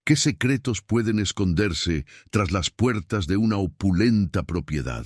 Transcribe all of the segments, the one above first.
¿Qué secretos pueden esconderse tras las puertas de una opulenta propiedad?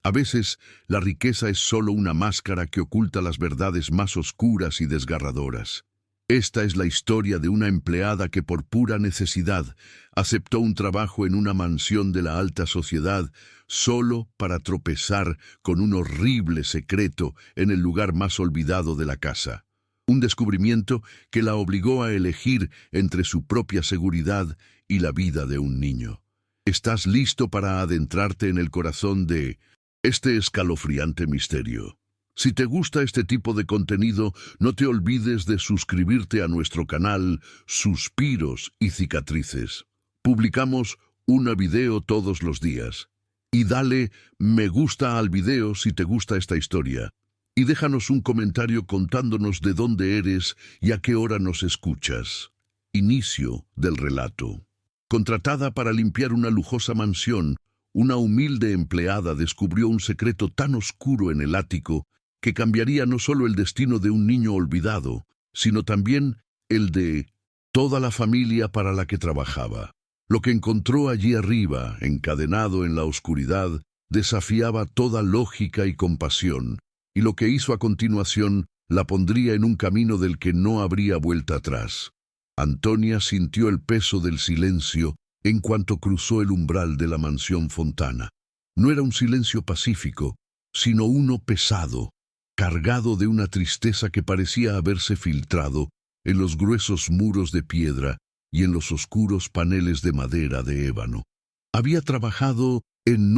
A veces, la riqueza es solo una máscara que oculta las verdades más oscuras y desgarradoras. Esta es la historia de una empleada que por pura necesidad aceptó un trabajo en una mansión de la alta sociedad solo para tropezar con un horrible secreto en el lugar más olvidado de la casa. Un descubrimiento que la obligó a elegir entre su propia seguridad y la vida de un niño. ¿Estás listo para adentrarte en el corazón de este escalofriante misterio? Si te gusta este tipo de contenido, no te olvides de suscribirte a nuestro canal Suspiros y Cicatrices. Publicamos un video todos los días. Y dale me gusta al video si te gusta esta historia. Y déjanos un comentario contándonos de dónde eres y a qué hora nos escuchas. Inicio del relato. Contratada para limpiar una lujosa mansión, una humilde empleada descubrió un secreto tan oscuro en el ático que cambiaría no solo el destino de un niño olvidado, sino también el de toda la familia para la que trabajaba. Lo que encontró allí arriba, encadenado en la oscuridad, desafiaba toda lógica y compasión, y lo que hizo a continuación la pondría en un camino del que no habría vuelta atrás. Antonia sintió el peso del silencio en cuanto cruzó el umbral de la mansión Fontana. No era un silencio pacífico, sino uno pesado, cargado de una tristeza que parecía haberse filtrado en los gruesos muros de piedra y en los oscuros paneles de madera de ébano. Había trabajado en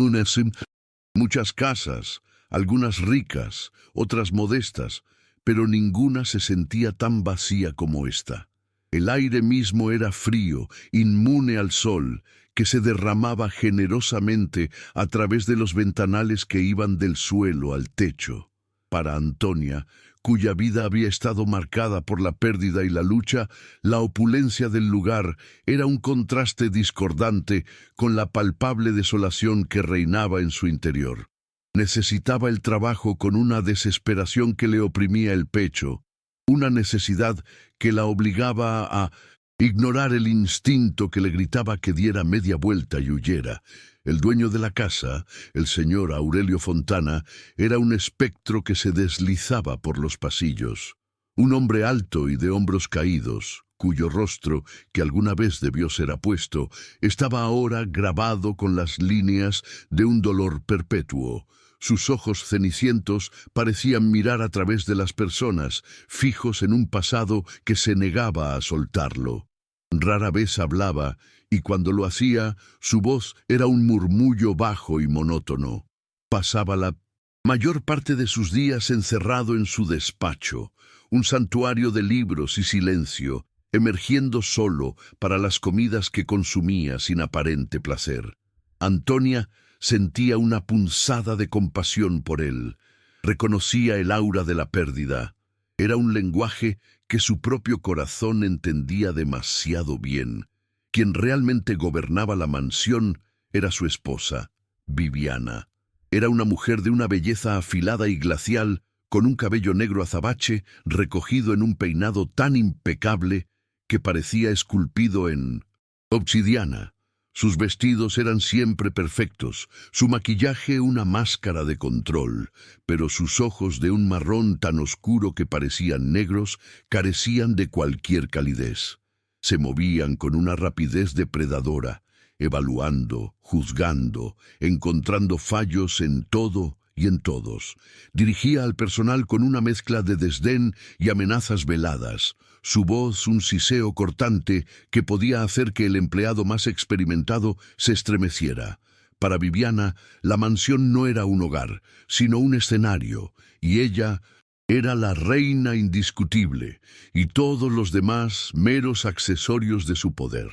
muchas casas, algunas ricas, otras modestas, pero ninguna se sentía tan vacía como esta. El aire mismo era frío, inmune al sol, que se derramaba generosamente a través de los ventanales que iban del suelo al techo. Para Antonia, cuya vida había estado marcada por la pérdida y la lucha, la opulencia del lugar era un contraste discordante con la palpable desolación que reinaba en su interior. Necesitaba el trabajo con una desesperación que le oprimía el pecho, una necesidad que la obligaba a ignorar el instinto que le gritaba que diera media vuelta y huyera. El dueño de la casa, el señor Aurelio Fontana, era un espectro que se deslizaba por los pasillos. Un hombre alto y de hombros caídos, cuyo rostro, que alguna vez debió ser apuesto, estaba ahora grabado con las líneas de un dolor perpetuo. Sus ojos cenicientos parecían mirar a través de las personas, fijos en un pasado que se negaba a soltarlo. Rara vez hablaba, y cuando lo hacía, su voz era un murmullo bajo y monótono. Pasaba la mayor parte de sus días encerrado en su despacho, un santuario de libros y silencio, emergiendo solo para las comidas que consumía sin aparente placer. Antonia sentía una punzada de compasión por él. Reconocía el aura de la pérdida. Era un lenguaje que su propio corazón entendía demasiado bien. Quien realmente gobernaba la mansión era su esposa, Viviana. Era una mujer de una belleza afilada y glacial, con un cabello negro azabache recogido en un peinado tan impecable que parecía esculpido en obsidiana. Sus vestidos eran siempre perfectos, su maquillaje una máscara de control, pero sus ojos de un marrón tan oscuro que parecían negros carecían de cualquier calidez. Se movían con una rapidez depredadora, evaluando, juzgando, encontrando fallos en todo y en todos. Dirigía al personal con una mezcla de desdén y amenazas veladas. Su voz un siseo cortante que podía hacer que el empleado más experimentado se estremeciera. Para Viviana, la mansión no era un hogar, sino un escenario, y ella era la reina indiscutible, y todos los demás meros accesorios de su poder.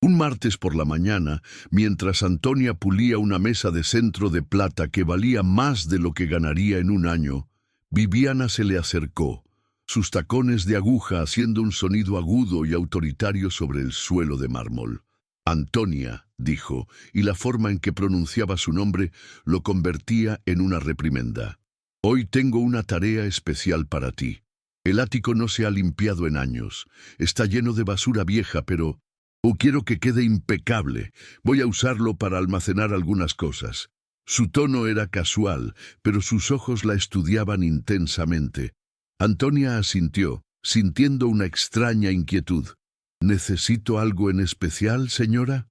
Un martes por la mañana, mientras Antonia pulía una mesa de centro de plata que valía más de lo que ganaría en un año, Viviana se le acercó, sus tacones de aguja haciendo un sonido agudo y autoritario sobre el suelo de mármol. Antonia, dijo, y la forma en que pronunciaba su nombre lo convertía en una reprimenda. Hoy tengo una tarea especial para ti. El ático no se ha limpiado en años. Está lleno de basura vieja, pero O quiero que quede impecable. Voy a usarlo para almacenar algunas cosas. Su tono era casual, pero sus ojos la estudiaban intensamente. Antonia asintió, sintiendo una extraña inquietud. ¿Necesito algo en especial, señora?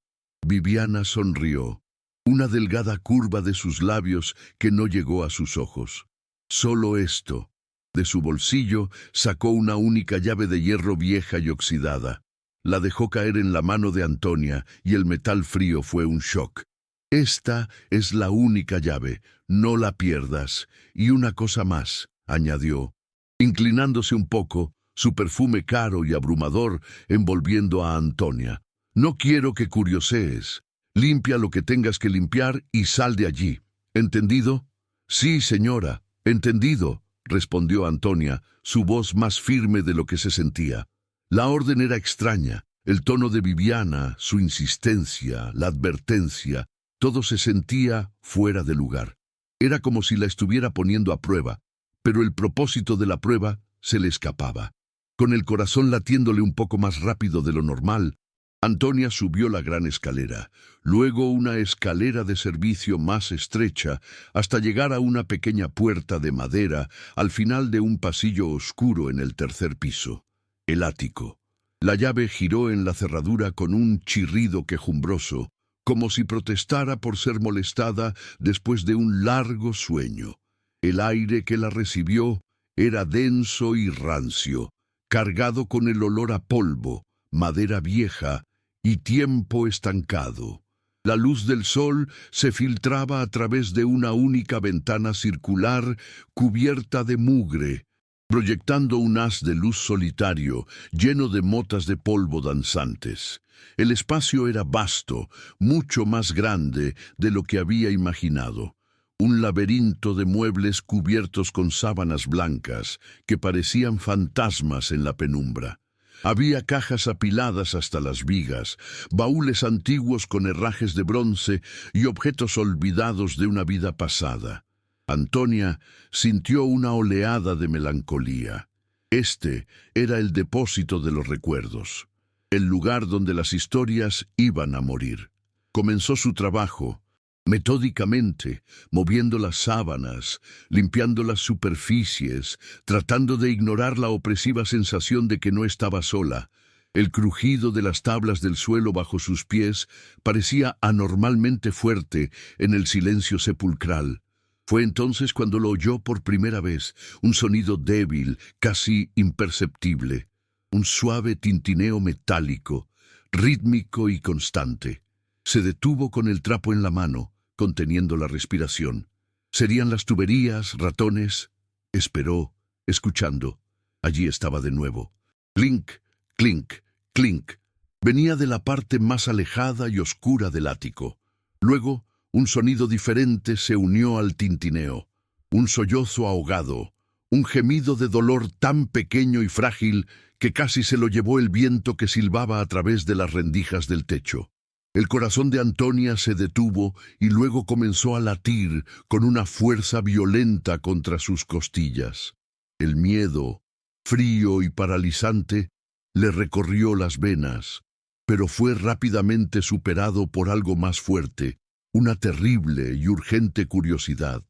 Viviana sonrió. Una delgada curva de sus labios que no llegó a sus ojos. Solo esto. De su bolsillo sacó una única llave de hierro vieja y oxidada. La dejó caer en la mano de Antonia y el metal frío fue un shock. Esta es la única llave, no la pierdas. Y una cosa más, añadió, inclinándose un poco, su perfume caro y abrumador envolviendo a Antonia. No quiero que curiosees. Limpia lo que tengas que limpiar y sal de allí. ¿Entendido? Sí, señora, entendido, respondió Antonia, su voz más firme de lo que se sentía. La orden era extraña, el tono de Viviana, su insistencia, la advertencia, todo se sentía fuera de lugar. Era como si la estuviera poniendo a prueba, pero el propósito de la prueba se le escapaba. Con el corazón latiéndole un poco más rápido de lo normal, Antonia subió la gran escalera, luego una escalera de servicio más estrecha, hasta llegar a una pequeña puerta de madera al final de un pasillo oscuro en el tercer piso. El ático. La llave giró en la cerradura con un chirrido quejumbroso, como si protestara por ser molestada después de un largo sueño. El aire que la recibió era denso y rancio, cargado con el olor a polvo, madera vieja y tiempo estancado. La luz del sol se filtraba a través de una única ventana circular cubierta de mugre, proyectando un haz de luz solitario, lleno de motas de polvo danzantes. El espacio era vasto, mucho más grande de lo que había imaginado. Un laberinto de muebles cubiertos con sábanas blancas que parecían fantasmas en la penumbra. Había cajas apiladas hasta las vigas, baúles antiguos con herrajes de bronce y objetos olvidados de una vida pasada. Antonia sintió una oleada de melancolía. Este era el depósito de los recuerdos, el lugar donde las historias iban a morir. Comenzó su trabajo, metódicamente, moviendo las sábanas, limpiando las superficies, tratando de ignorar la opresiva sensación de que no estaba sola. El crujido de las tablas del suelo bajo sus pies parecía anormalmente fuerte en el silencio sepulcral. Fue entonces cuando lo oyó por primera vez, un sonido débil, casi imperceptible, un suave tintineo metálico, rítmico y constante. Se detuvo con el trapo en la mano, conteniendo la respiración. ¿Serían las tuberías, ratones? Esperó, escuchando. Allí estaba de nuevo. Clink, clink, clink. Venía de la parte más alejada y oscura del ático. Luego, un sonido diferente se unió al tintineo. Un sollozo ahogado, un gemido de dolor tan pequeño y frágil que casi se lo llevó el viento que silbaba a través de las rendijas del techo. El corazón de Antonia se detuvo y luego comenzó a latir con una fuerza violenta contra sus costillas. El miedo, frío y paralizante, le recorrió las venas, pero fue rápidamente superado por algo más fuerte, una terrible y urgente curiosidad.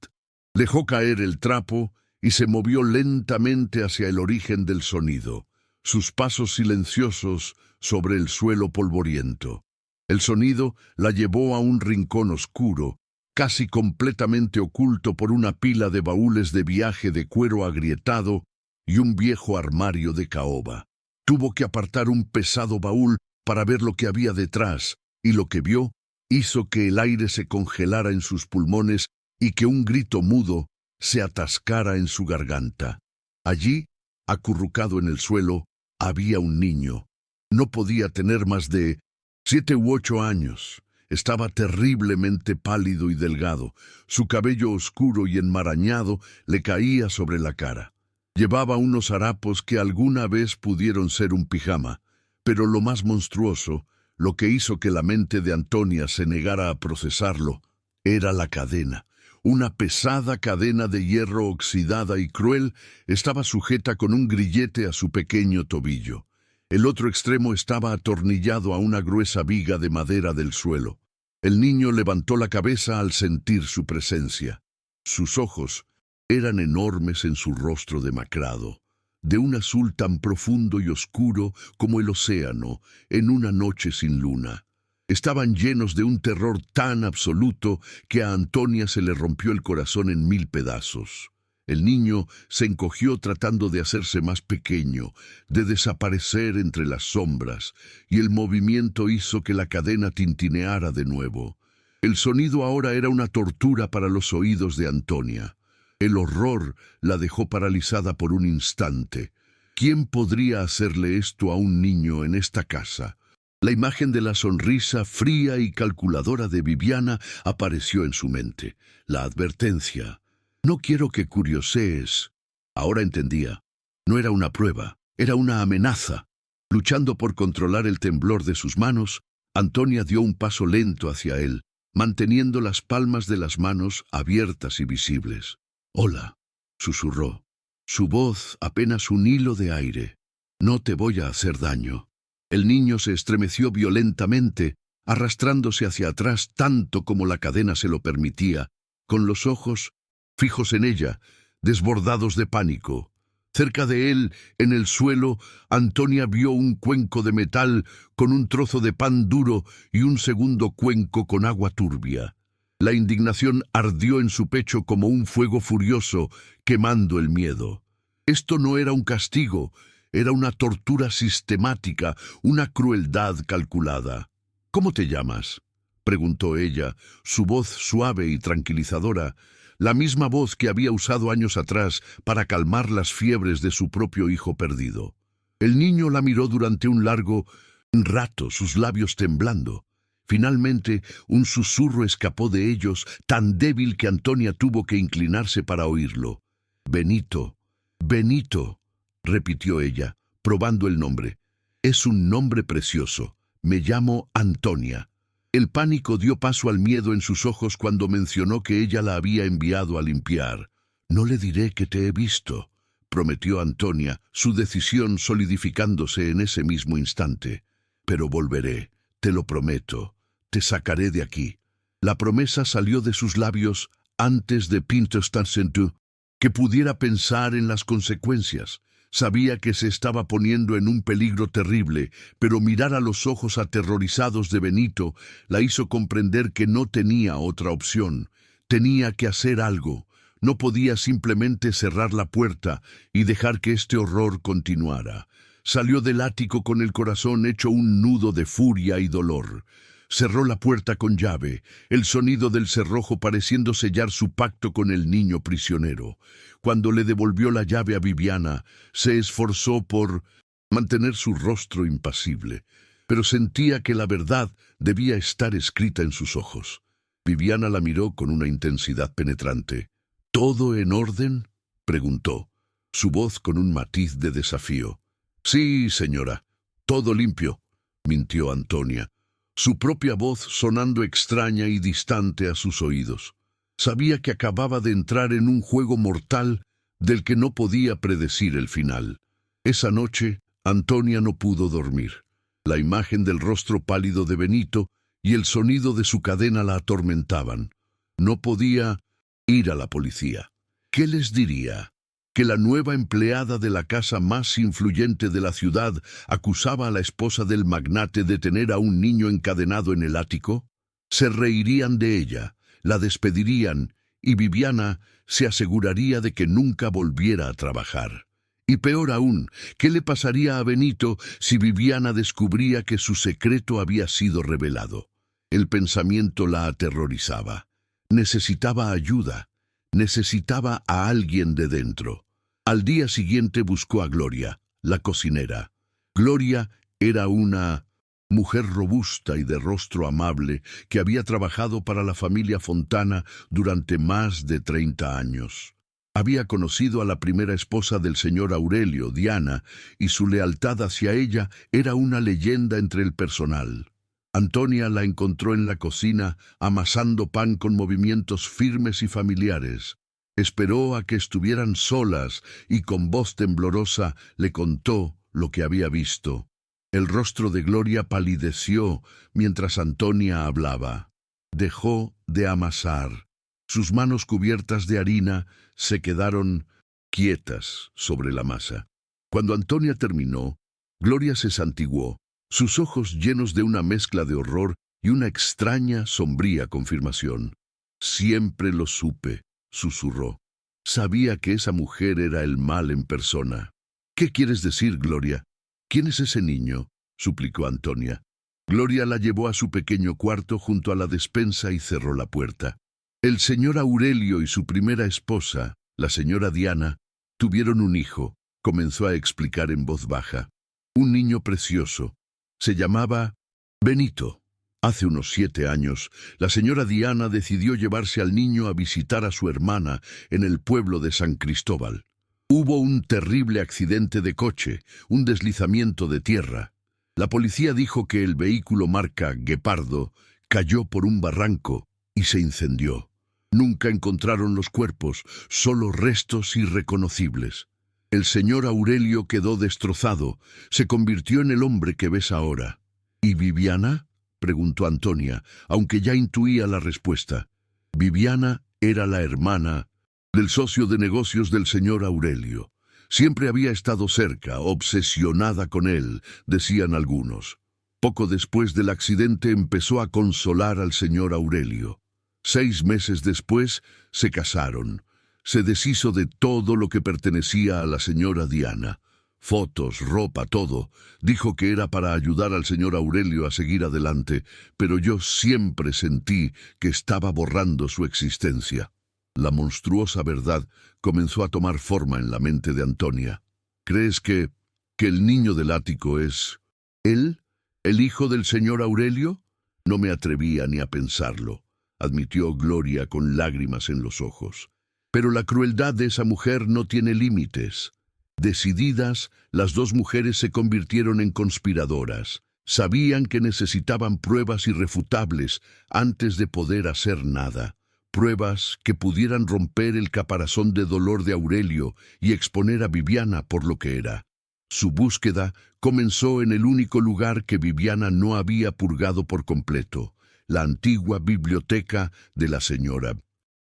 Dejó caer el trapo y se movió lentamente hacia el origen del sonido, sus pasos silenciosos sobre el suelo polvoriento. El sonido la llevó a un rincón oscuro, casi completamente oculto por una pila de baúles de viaje de cuero agrietado y un viejo armario de caoba. Tuvo que apartar un pesado baúl para ver lo que había detrás, y lo que vio hizo que el aire se congelara en sus pulmones y que un grito mudo se atascara en su garganta. Allí, acurrucado en el suelo, había un niño. No podía tener más de 7 u 8 años. Estaba terriblemente pálido y delgado. Su cabello oscuro y enmarañado le caía sobre la cara. Llevaba unos harapos que alguna vez pudieron ser un pijama, pero lo más monstruoso, lo que hizo que la mente de Antonia se negara a procesarlo, era la cadena. Una pesada cadena de hierro oxidada y cruel estaba sujeta con un grillete a su pequeño tobillo. El otro extremo estaba atornillado a una gruesa viga de madera del suelo. El niño levantó la cabeza al sentir su presencia. Sus ojos eran enormes en su rostro demacrado, de un azul tan profundo y oscuro como el océano en una noche sin luna. Estaban llenos de un terror tan absoluto que a Antonia se le rompió el corazón en 1000 pedazos. El niño se encogió tratando de hacerse más pequeño, de desaparecer entre las sombras, y el movimiento hizo que la cadena tintineara de nuevo. El sonido ahora era una tortura para los oídos de Antonia. El horror la dejó paralizada por un instante. ¿Quién podría hacerle esto a un niño en esta casa? La imagen de la sonrisa fría y calculadora de Viviana apareció en su mente. La advertencia. No quiero que curiosees. Ahora entendía. No era una prueba, era una amenaza. Luchando por controlar el temblor de sus manos, Antonia dio un paso lento hacia él, manteniendo las palmas de las manos abiertas y visibles. «Hola», susurró. Su voz apenas un hilo de aire. «No te voy a hacer daño». El niño se estremeció violentamente, arrastrándose hacia atrás tanto como la cadena se lo permitía, con los ojos fijos en ella, desbordados de pánico. Cerca de él, en el suelo, Antonia vio un cuenco de metal con un trozo de pan duro y un segundo cuenco con agua turbia. La indignación ardió en su pecho como un fuego furioso, quemando el miedo. Esto no era un castigo, era una tortura sistemática, una crueldad calculada. «¿Cómo te llamas?», preguntó ella, su voz suave y tranquilizadora, la misma voz que había usado años atrás para calmar las fiebres de su propio hijo perdido. El niño la miró durante un largo rato, sus labios temblando. Finalmente, un susurro escapó de ellos, tan débil que Antonia tuvo que inclinarse para oírlo. «Benito, Benito», repitió ella, probando el nombre. «Es un nombre precioso. Me llamo Antonia». El pánico dio paso al miedo en sus ojos cuando mencionó que ella la había enviado a limpiar. «No le diré que te he visto», prometió Antonia, su decisión solidificándose en ese mismo instante. «Pero volveré, te lo prometo. Te sacaré de aquí». La promesa salió de sus labios antes de Pinto-Stancentu que pudiera pensar en las consecuencias. Sabía que se estaba poniendo en un peligro terrible, pero mirar a los ojos aterrorizados de Benito la hizo comprender que no tenía otra opción. Tenía que hacer algo. No podía simplemente cerrar la puerta y dejar que este horror continuara. Salió del ático con el corazón hecho un nudo de furia y dolor. Cerró la puerta con llave, el sonido del cerrojo pareciendo sellar su pacto con el niño prisionero. Cuando le devolvió la llave a Viviana, se esforzó por mantener su rostro impasible, pero sentía que la verdad debía estar escrita en sus ojos. Viviana la miró con una intensidad penetrante. «¿Todo en orden?», preguntó, su voz con un matiz de desafío. «Sí, señora, todo limpio», mintió Antonia, su propia voz sonando extraña y distante a sus oídos. Sabía que acababa de entrar en un juego mortal del que no podía predecir el final. Esa noche, Antonia no pudo dormir. La imagen del rostro pálido de Benito y el sonido de su cadena la atormentaban. No podía ir a la policía. ¿Qué les diría? ¿Que la nueva empleada de la casa más influyente de la ciudad acusaba a la esposa del magnate de tener a un niño encadenado en el ático? Se reirían de ella, la despedirían y Viviana se aseguraría de que nunca volviera a trabajar. Y peor aún, ¿qué le pasaría a Benito si Viviana descubría que su secreto había sido revelado? El pensamiento la aterrorizaba. Necesitaba ayuda, necesitaba a alguien de dentro. Al día siguiente buscó a Gloria, la cocinera. Gloria era una mujer robusta y de rostro amable que había trabajado para la familia Fontana durante más de 30 años. Había conocido a la primera esposa del señor Aurelio, Diana, y su lealtad hacia ella era una leyenda entre el personal. Antonia la encontró en la cocina amasando pan con movimientos firmes y familiares. Esperó a que estuvieran solas y con voz temblorosa le contó lo que había visto. El rostro de Gloria palideció mientras Antonia hablaba. Dejó de amasar. Sus manos cubiertas de harina se quedaron quietas sobre la masa. Cuando Antonia terminó, Gloria se santiguó, sus ojos llenos de una mezcla de horror y una extraña, sombría confirmación. Siempre lo supe, susurró. Sabía que esa mujer era el mal en persona. ¿Qué quieres decir, Gloria? ¿Quién es ese niño?, suplicó Antonia. Gloria la llevó a su pequeño cuarto junto a la despensa y cerró la puerta. El señor Aurelio y su primera esposa, la señora Diana, tuvieron un hijo, comenzó a explicar en voz baja. Un niño precioso. Se llamaba Benito. Hace unos 7 años, la señora Diana decidió llevarse al niño a visitar a su hermana en el pueblo de San Cristóbal. Hubo un terrible accidente de coche, un deslizamiento de tierra. La policía dijo que el vehículo marca Guepardo cayó por un barranco y se incendió. Nunca encontraron los cuerpos, solo restos irreconocibles. El señor Aurelio quedó destrozado, se convirtió en el hombre que ves ahora. ¿Y Viviana?, preguntó Antonia, aunque ya intuía la respuesta. Viviana era la hermana del socio de negocios del señor Aurelio. Siempre había estado cerca, obsesionada con él, decían algunos. Poco después del accidente empezó a consolar al señor Aurelio. 6 meses después se casaron. Se deshizo de todo lo que pertenecía a la señora Diana. Fotos, ropa, todo. Dijo que era para ayudar al señor Aurelio a seguir adelante, pero yo siempre sentí que estaba borrando su existencia. La monstruosa verdad comenzó a tomar forma en la mente de Antonia. ¿Crees que el niño del ático es él, el hijo del señor Aurelio? No me atrevía ni a pensarlo, admitió Gloria con lágrimas en los ojos. Pero la crueldad de esa mujer no tiene límites. Decididas, las 2 mujeres se convirtieron en conspiradoras. Sabían que necesitaban pruebas irrefutables antes de poder hacer nada. Pruebas que pudieran romper el caparazón de dolor de Aurelio y exponer a Viviana por lo que era. Su búsqueda comenzó en el único lugar que Viviana no había purgado por completo, la antigua biblioteca de la señora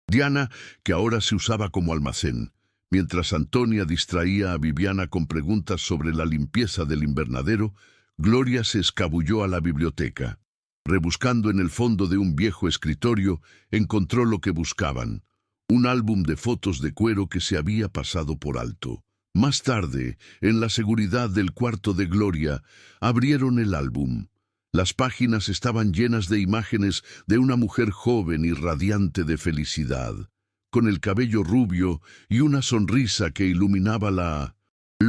Diana, que ahora se usaba como almacén. Mientras Antonia distraía a Viviana con preguntas sobre la limpieza del invernadero, Gloria se escabulló a la biblioteca. Rebuscando en el fondo de un viejo escritorio, encontró lo que buscaban, un álbum de fotos de cuero que se había pasado por alto. Más tarde, en la seguridad del cuarto de Gloria, abrieron el álbum. Las páginas estaban llenas de imágenes de una mujer joven y radiante de felicidad, con el cabello rubio y una sonrisa que iluminaba la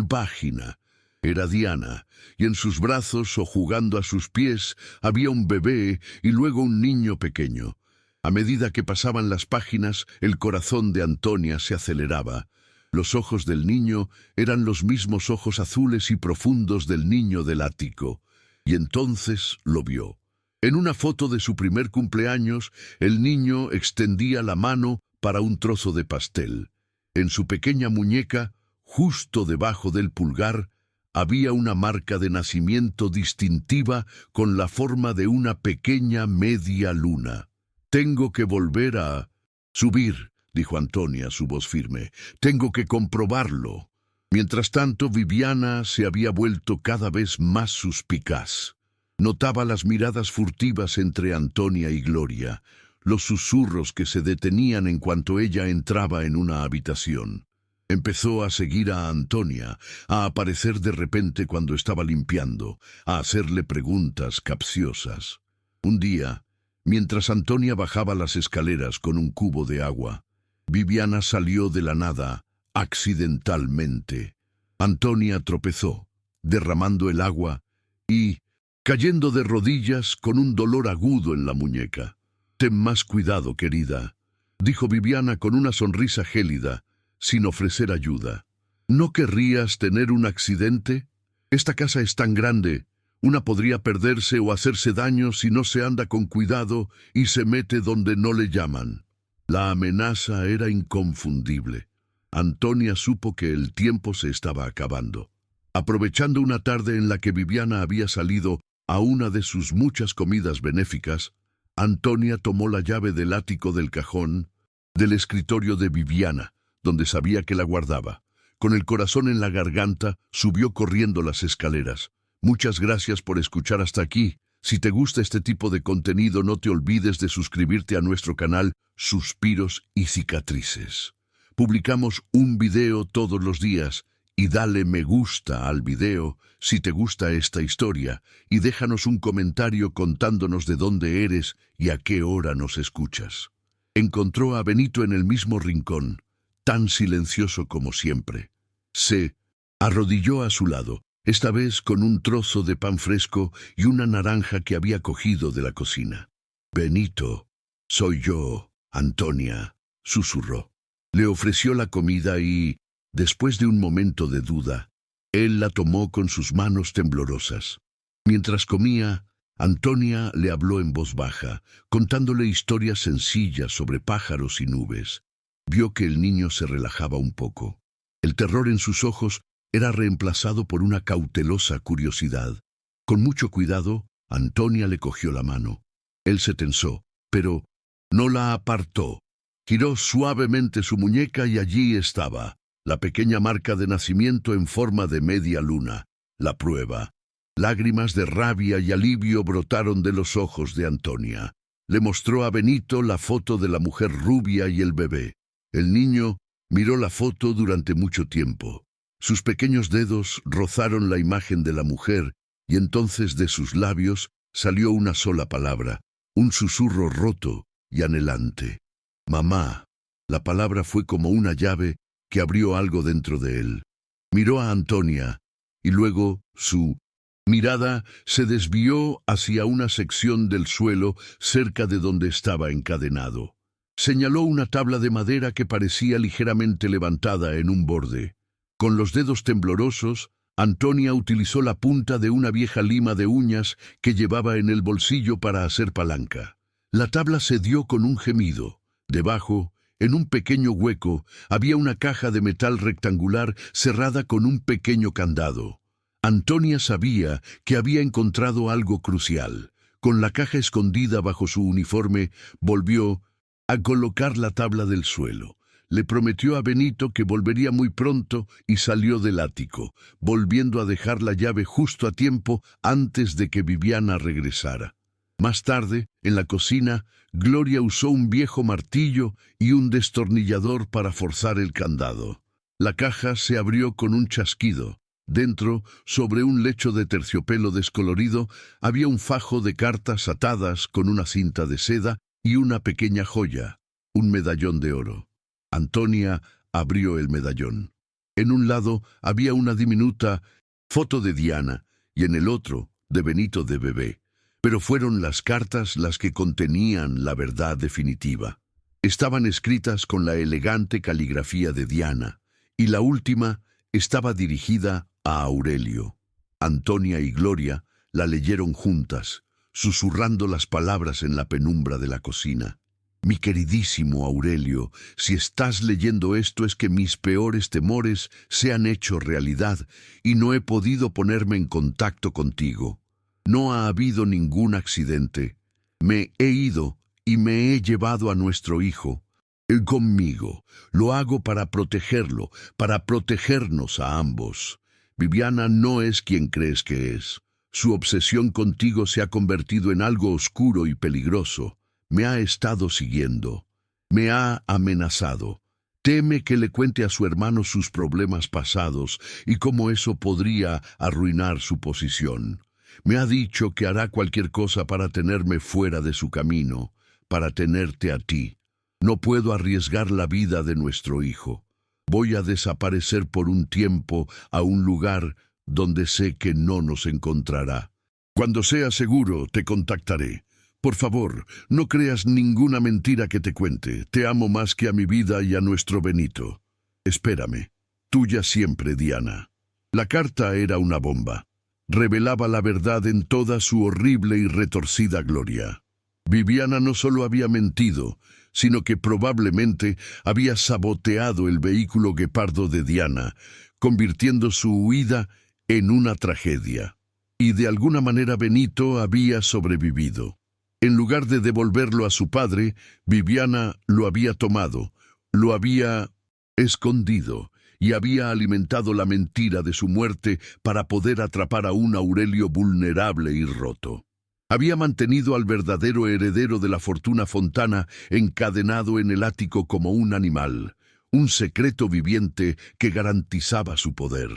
página. Era Diana, y en sus brazos o jugando a sus pies había un bebé y luego un niño pequeño. A medida que pasaban las páginas, el corazón de Antonia se aceleraba. Los ojos del niño eran los mismos ojos azules y profundos del niño del ático. Y entonces lo vio. En una foto de su primer cumpleaños, el niño extendía la mano para un trozo de pastel. En su pequeña muñeca, justo debajo del pulgar, había una marca de nacimiento distintiva con la forma de una pequeña media luna. «Tengo que volver a subir», dijo Antonia, su voz firme. «Tengo que comprobarlo». Mientras tanto, Viviana se había vuelto cada vez más suspicaz. Notaba las miradas furtivas entre Antonia y Gloria, los susurros que se detenían en cuanto ella entraba en una habitación. Empezó a seguir a Antonia, a aparecer de repente cuando estaba limpiando, a hacerle preguntas capciosas. Un día, mientras Antonia bajaba las escaleras con un cubo de agua, Viviana salió de la nada, accidentalmente. Antonia tropezó, derramando el agua y cayendo de rodillas con un dolor agudo en la muñeca. «Ten más cuidado, querida», dijo Viviana con una sonrisa gélida, sin ofrecer ayuda. «¿No querrías tener un accidente? Esta casa es tan grande. Una podría perderse o hacerse daño si no se anda con cuidado y se mete donde no le llaman». La amenaza era inconfundible. Antonia supo que el tiempo se estaba acabando. Aprovechando una tarde en la que Viviana había salido a una de sus muchas comidas benéficas, Antonia tomó la llave del ático del cajón del escritorio de Viviana, donde sabía que la guardaba. Con el corazón en la garganta, subió corriendo las escaleras. Muchas gracias por escuchar hasta aquí. Si te gusta este tipo de contenido, no te olvides de suscribirte a nuestro canal Suspiros y Cicatrices. Publicamos un video todos los días y dale me gusta al video si te gusta esta historia y déjanos un comentario contándonos de dónde eres y a qué hora nos escuchas. Encontró a Benito en el mismo rincón, tan silencioso como siempre. Se arrodilló a su lado, esta vez con un trozo de pan fresco y una naranja que había cogido de la cocina. «Benito, soy yo, Antonia», susurró. Le ofreció la comida y, después de un momento de duda, él la tomó con sus manos temblorosas. Mientras comía, Antonia le habló en voz baja, contándole historias sencillas sobre pájaros y nubes. Vio que el niño se relajaba un poco. El terror en sus ojos era reemplazado por una cautelosa curiosidad. Con mucho cuidado, Antonia le cogió la mano. Él se tensó, pero no la apartó. Giró suavemente su muñeca y allí estaba, la pequeña marca de nacimiento en forma de media luna, la prueba. Lágrimas de rabia y alivio brotaron de los ojos de Antonia. Le mostró a Benito la foto de la mujer rubia y el bebé. El niño miró la foto durante mucho tiempo. Sus pequeños dedos rozaron la imagen de la mujer y entonces de sus labios salió una sola palabra, un susurro roto y anhelante. «Mamá». La palabra fue como una llave que abrió algo dentro de él. Miró a Antonia y luego su mirada se desvió hacia una sección del suelo cerca de donde estaba encadenado. Señaló una tabla de madera que parecía ligeramente levantada en un borde. Con los dedos temblorosos, Antonia utilizó la punta de una vieja lima de uñas que llevaba en el bolsillo para hacer palanca. La tabla cedió con un gemido. Debajo, en un pequeño hueco, había una caja de metal rectangular cerrada con un pequeño candado. Antonia sabía que había encontrado algo crucial. Con la caja escondida bajo su uniforme, volvió a colocar la tabla del suelo. Le prometió a Benito que volvería muy pronto y salió del ático, volviendo a dejar la llave justo a tiempo antes de que Viviana regresara. Más tarde, en la cocina, Gloria usó un viejo martillo y un destornillador para forzar el candado. La caja se abrió con un chasquido. Dentro, sobre un lecho de terciopelo descolorido, había un fajo de cartas atadas con una cinta de seda y una pequeña joya, un medallón de oro. Antonia abrió el medallón. En un lado había una diminuta foto de Diana y en el otro de Benito de bebé. Pero fueron las cartas las que contenían la verdad definitiva. Estaban escritas con la elegante caligrafía de Diana, y la última estaba dirigida a Aurelio. Antonia y Gloria la leyeron juntas, susurrando las palabras en la penumbra de la cocina. «Mi queridísimo Aurelio, si estás leyendo esto es que mis peores temores se han hecho realidad y no he podido ponerme en contacto contigo. No ha habido ningún accidente. Me he ido y me he llevado a nuestro hijo. Conmigo. Lo hago para protegerlo, para protegernos a ambos. Viviana no es quien crees que es. Su obsesión contigo se ha convertido en algo oscuro y peligroso. Me ha estado siguiendo. Me ha amenazado. Teme que le cuente a su hermano sus problemas pasados y cómo eso podría arruinar su posición. Me ha dicho que hará cualquier cosa para tenerme fuera de su camino, para tenerte a ti. No puedo arriesgar la vida de nuestro hijo. Voy a desaparecer por un tiempo a un lugar donde sé que no nos encontrará. Cuando sea seguro, te contactaré. Por favor, no creas ninguna mentira que te cuente. Te amo más que a mi vida y a nuestro Benito. Espérame. Tuya siempre, Diana». La carta era una bomba. Revelaba la verdad en toda su horrible y retorcida gloria. Viviana no solo había mentido, sino que probablemente había saboteado el vehículo guepardo de Diana, convirtiendo su huida en una tragedia. Y de alguna manera Benito había sobrevivido. En lugar de devolverlo a su padre, Viviana lo había tomado, lo había escondido y había alimentado la mentira de su muerte para poder atrapar a un Aurelio vulnerable y roto. Había mantenido al verdadero heredero de la fortuna Fontana encadenado en el ático como un animal, un secreto viviente que garantizaba su poder.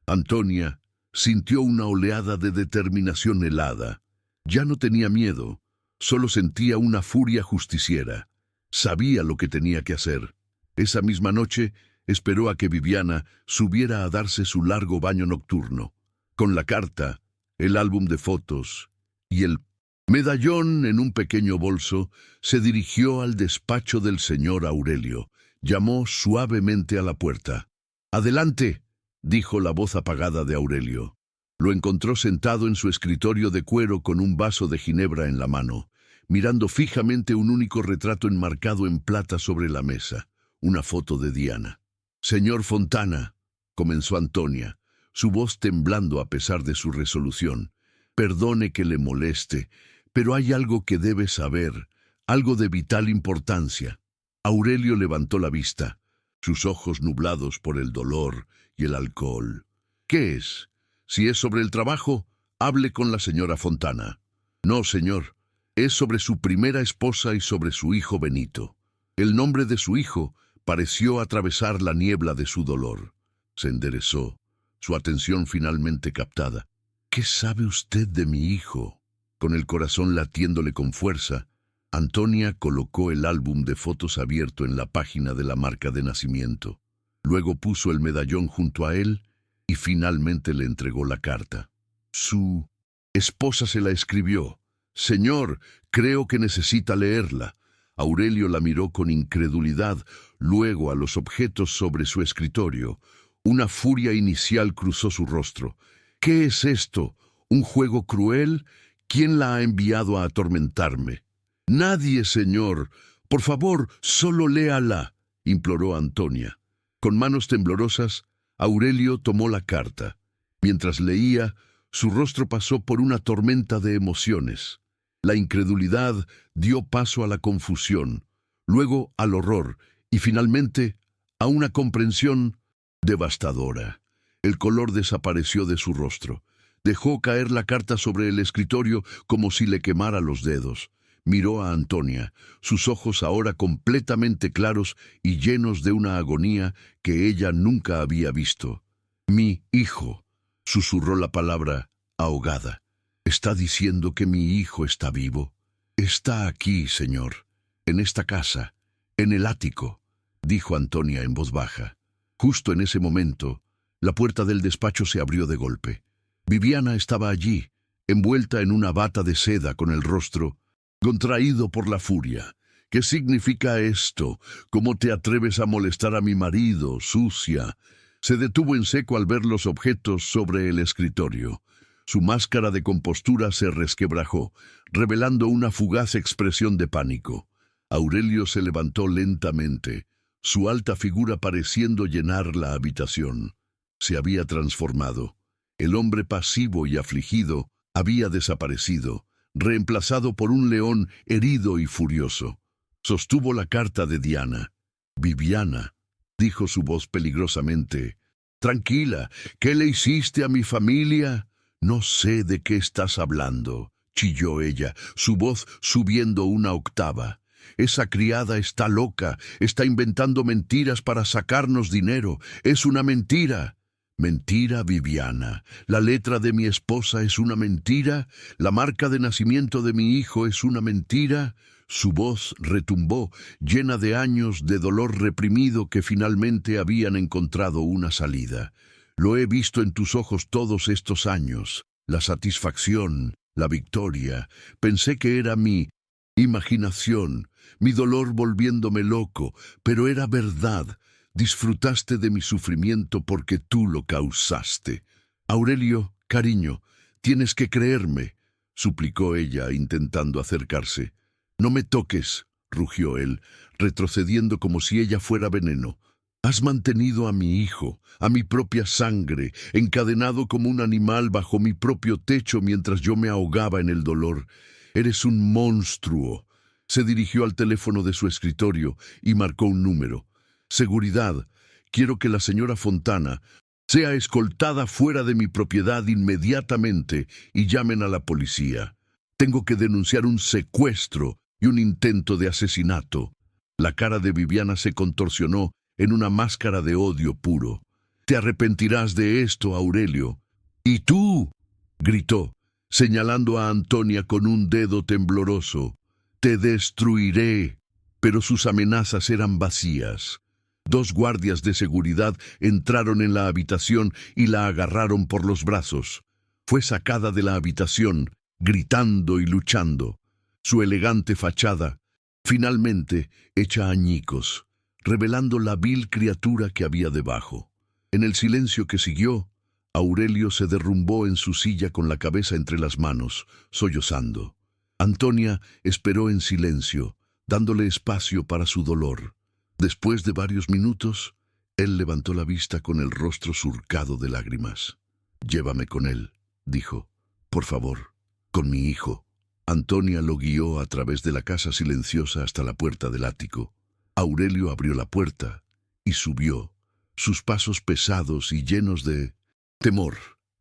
Antonia sintió una oleada de determinación helada. Ya no tenía miedo, solo sentía una furia justiciera. Sabía lo que tenía que hacer. Esa misma noche esperó a que Viviana subiera a darse su largo baño nocturno. Con la carta, el álbum de fotos y el medallón en un pequeño bolso, se dirigió al despacho del señor Aurelio. Llamó suavemente a la puerta. «Adelante», dijo la voz apagada de Aurelio. Lo encontró sentado en su escritorio de cuero con un vaso de ginebra en la mano, mirando fijamente un único retrato enmarcado en plata sobre la mesa, una foto de Diana. «Señor Fontana», comenzó Antonia, su voz temblando a pesar de su resolución. «Perdone que le moleste, pero hay algo que debe saber, algo de vital importancia». Aurelio levantó la vista, sus ojos nublados por el dolor y el alcohol. «¿Qué es? Si es sobre el trabajo, hable con la señora Fontana». «No, señor, es sobre su primera esposa y sobre su hijo Benito». El nombre de su hijo pareció atravesar la niebla de su dolor. Se enderezó, su atención finalmente captada. «¿Qué sabe usted de mi hijo?». Con el corazón latiéndole con fuerza, Antonia colocó el álbum de fotos abierto en la página de la marca de nacimiento. Luego puso el medallón junto a él y finalmente le entregó la carta. Su esposa se la escribió. «Señor, creo que necesita leerla». Aurelio la miró con incredulidad, luego a los objetos sobre su escritorio. Una furia inicial cruzó su rostro. «¿Qué es esto? ¿Un juego cruel? ¿Quién la ha enviado a atormentarme?» «Nadie, señor. Por favor, solo léala», imploró Antonia. Con manos temblorosas, Aurelio tomó la carta. Mientras leía, su rostro pasó por una tormenta de emociones. La incredulidad dio paso a la confusión, luego al horror y finalmente a una comprensión devastadora. El color desapareció de su rostro. Dejó caer la carta sobre el escritorio como si le quemara los dedos. Miró a Antonia, sus ojos ahora completamente claros y llenos de una agonía que ella nunca había visto. «Mi hijo», susurró la palabra ahogada. «¿Está diciendo que mi hijo está vivo?» «Está aquí, señor, en esta casa, en el ático», dijo Antonia en voz baja. Justo en ese momento, la puerta del despacho se abrió de golpe. Viviana estaba allí, envuelta en una bata de seda con el rostro contraído por la furia. «¿Qué significa esto? ¿Cómo te atreves a molestar a mi marido, sucia?» Se detuvo en seco al ver los objetos sobre el escritorio. Su máscara de compostura se resquebrajó, revelando una fugaz expresión de pánico. Aurelio se levantó lentamente, su alta figura pareciendo llenar la habitación. Se había transformado. El hombre pasivo y afligido había desaparecido, reemplazado por un león herido y furioso. Sostuvo la carta de Diana. «Viviana», dijo su voz peligrosamente. «Tranquila, ¿qué le hiciste a mi familia?» «No sé de qué estás hablando», chilló ella, su voz subiendo una octava. «Esa criada está loca, está inventando mentiras para sacarnos dinero. Es una mentira». «Mentira, Viviana. La letra de mi esposa es una mentira. La marca de nacimiento de mi hijo es una mentira». Su voz retumbó, llena de años de dolor reprimido que finalmente habían encontrado una salida. «Lo he visto en tus ojos todos estos años. La satisfacción, la victoria. Pensé que era mi imaginación, mi dolor volviéndome loco, pero era verdad. Disfrutaste de mi sufrimiento porque tú lo causaste». «Aurelio, cariño, tienes que creerme», suplicó ella, intentando acercarse. «No me toques», rugió él, retrocediendo como si ella fuera veneno. Has mantenido a mi hijo, a mi propia sangre, encadenado como un animal bajo mi propio techo mientras yo me ahogaba en el dolor. Eres un monstruo. Se dirigió al teléfono de su escritorio y marcó un número. Seguridad. Quiero que la señora Fontana sea escoltada fuera de mi propiedad inmediatamente y llamen a la policía. Tengo que denunciar un secuestro y un intento de asesinato. La cara de Viviana se contorsionó en una máscara de odio puro. Te arrepentirás de esto, Aurelio. ¿Y tú? Gritó, señalando a Antonia con un dedo tembloroso. Te destruiré. Pero sus amenazas eran vacías. 2 guardias de seguridad entraron en la habitación y la agarraron por los brazos. Fue sacada de la habitación, gritando y luchando. Su elegante fachada, finalmente hecha añicos, revelando la vil criatura que había debajo. En el silencio que siguió, Aurelio se derrumbó en su silla con la cabeza entre las manos, sollozando. Antonia esperó en silencio, dándole espacio para su dolor. Después de varios minutos, él levantó la vista con el rostro surcado de lágrimas. «Llévame con él», dijo. «Por favor, con mi hijo». Antonia lo guió a través de la casa silenciosa hasta la puerta del ático. Aurelio abrió la puerta y subió, sus pasos pesados y llenos de temor.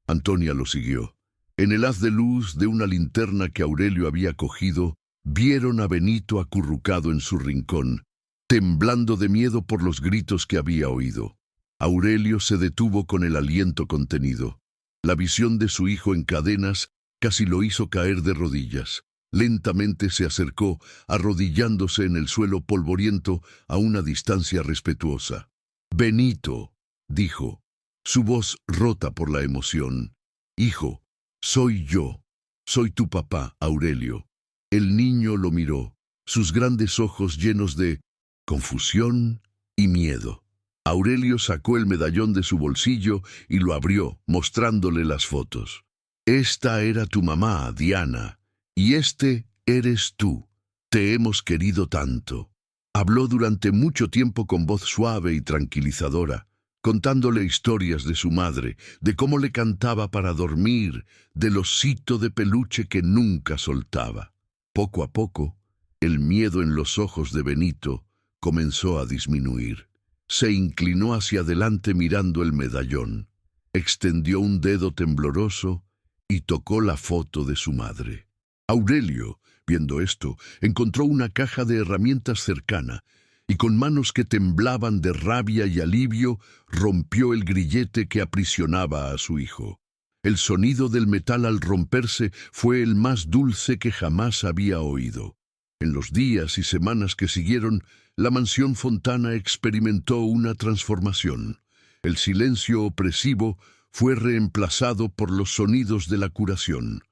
Antonia lo siguió. En el haz de luz de una linterna que Aurelio había cogido, vieron a Benito acurrucado en su rincón, temblando de miedo por los gritos que había oído. Aurelio se detuvo con el aliento contenido. La visión de su hijo en cadenas casi lo hizo caer de rodillas. Lentamente se acercó, arrodillándose en el suelo polvoriento a una distancia respetuosa. «Benito», dijo, su voz rota por la emoción. «Hijo, soy yo. Soy tu papá, Aurelio». El niño lo miró, sus grandes ojos llenos de confusión y miedo. Aurelio sacó el medallón de su bolsillo y lo abrió, mostrándole las fotos. «Esta era tu mamá, Diana, y este eres tú. Te hemos querido tanto». Habló durante mucho tiempo con voz suave y tranquilizadora, contándole historias de su madre, de cómo le cantaba para dormir, del osito de peluche que nunca soltaba. Poco a poco, el miedo en los ojos de Benito comenzó a disminuir. Se inclinó hacia adelante mirando el medallón, extendió un dedo tembloroso y tocó la foto de su madre. Aurelio, viendo esto, encontró una caja de herramientas cercana y con manos que temblaban de rabia y alivio, rompió el grillete que aprisionaba a su hijo. El sonido del metal al romperse fue el más dulce que jamás había oído. En los días y semanas que siguieron, la mansión Fontana experimentó una transformación. El silencio opresivo fue reemplazado por los sonidos de la curación.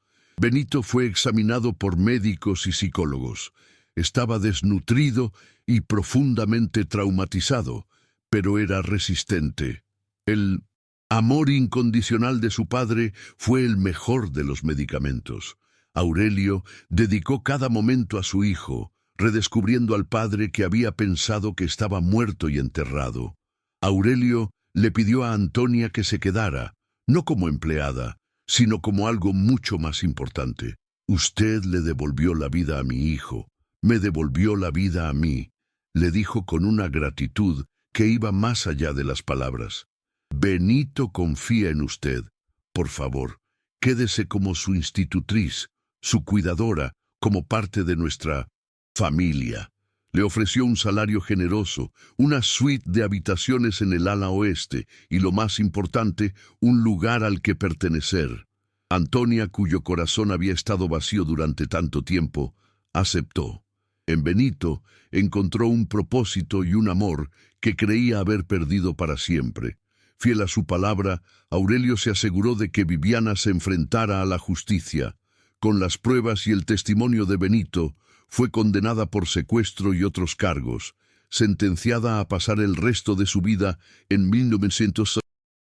Benito fue examinado por médicos y psicólogos. Estaba desnutrido y profundamente traumatizado, pero era resistente. El amor incondicional de su padre fue el mejor de los medicamentos. Aurelio dedicó cada momento a su hijo, redescubriendo al padre que había pensado que estaba muerto y enterrado. Aurelio le pidió a Antonia que se quedara, no como empleada, sino como algo mucho más importante. «Usted le devolvió la vida a mi hijo, me devolvió la vida a mí», le dijo con una gratitud que iba más allá de las palabras. «Benito confía en usted. Por favor, quédese como su institutriz, su cuidadora, como parte de nuestra familia». Le ofreció un salario generoso, una suite de habitaciones en el ala oeste y, lo más importante, un lugar al que pertenecer. Antonia, cuyo corazón había estado vacío durante tanto tiempo, aceptó. En Benito encontró un propósito y un amor que creía haber perdido para siempre. Fiel a su palabra, Aurelio se aseguró de que Viviana se enfrentara a la justicia. Con las pruebas y el testimonio de Benito, fue condenada por secuestro y otros cargos, sentenciada a pasar el resto de su vida en 1900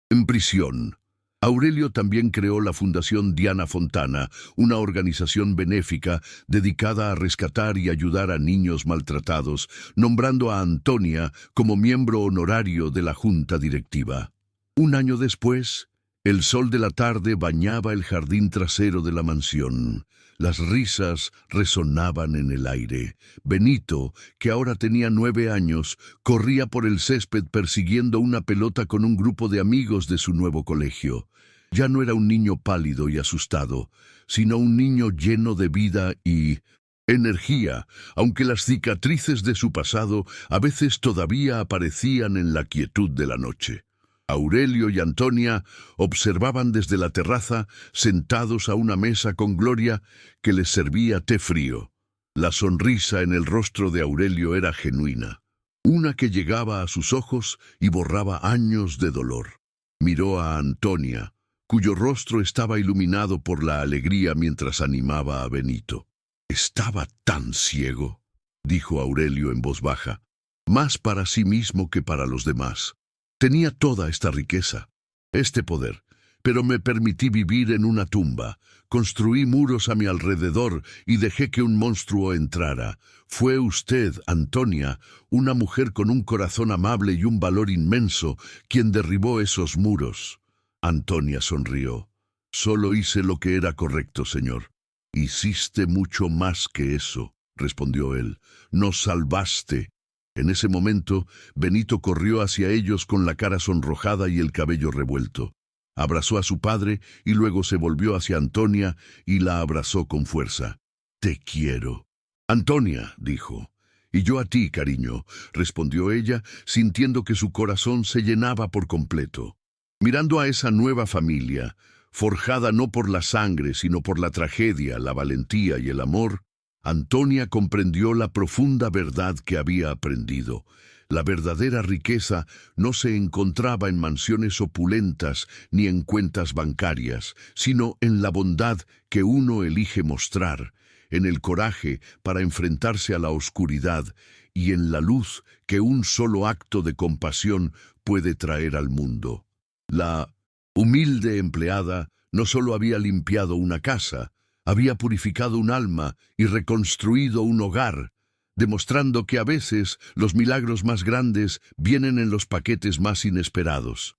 en prisión. Aurelio también creó la Fundación Diana Fontana, una organización benéfica dedicada a rescatar y ayudar a niños maltratados, nombrando a Antonia como miembro honorario de la junta directiva. Un año después, el sol de la tarde bañaba el jardín trasero de la mansión. Las risas resonaban en el aire. Benito, que ahora tenía 9 años, corría por el césped persiguiendo una pelota con un grupo de amigos de su nuevo colegio. Ya no era un niño pálido y asustado, sino un niño lleno de vida y energía, aunque las cicatrices de su pasado a veces todavía aparecían en la quietud de la noche. Aurelio y Antonia observaban desde la terraza, sentados a una mesa con Gloria, que les servía té frío. La sonrisa en el rostro de Aurelio era genuina, una que llegaba a sus ojos y borraba años de dolor. Miró a Antonia, cuyo rostro estaba iluminado por la alegría mientras animaba a Benito. «Estaba tan ciego», dijo Aurelio en voz baja, «más para sí mismo que para los demás. Tenía toda esta riqueza, este poder, pero me permití vivir en una tumba, construí muros a mi alrededor y dejé que un monstruo entrara. Fue usted, Antonia, una mujer con un corazón amable y un valor inmenso, quien derribó esos muros». Antonia sonrió. «Solo hice lo que era correcto, señor». «Hiciste mucho más que eso», respondió él. «Nos salvaste». En ese momento, Benito corrió hacia ellos con la cara sonrojada y el cabello revuelto. Abrazó a su padre y luego se volvió hacia Antonia y la abrazó con fuerza. «Te quiero». «Antonia», dijo. «Y yo a ti, cariño», respondió ella, sintiendo que su corazón se llenaba por completo. Mirando a esa nueva familia, forjada no por la sangre, sino por la tragedia, la valentía y el amor, Antonia comprendió la profunda verdad que había aprendido. La verdadera riqueza no se encontraba en mansiones opulentas ni en cuentas bancarias, sino en la bondad que uno elige mostrar, en el coraje para enfrentarse a la oscuridad y en la luz que un solo acto de compasión puede traer al mundo. La humilde empleada no solo había limpiado una casa, había purificado un alma y reconstruido un hogar, demostrando que a veces los milagros más grandes vienen en los paquetes más inesperados.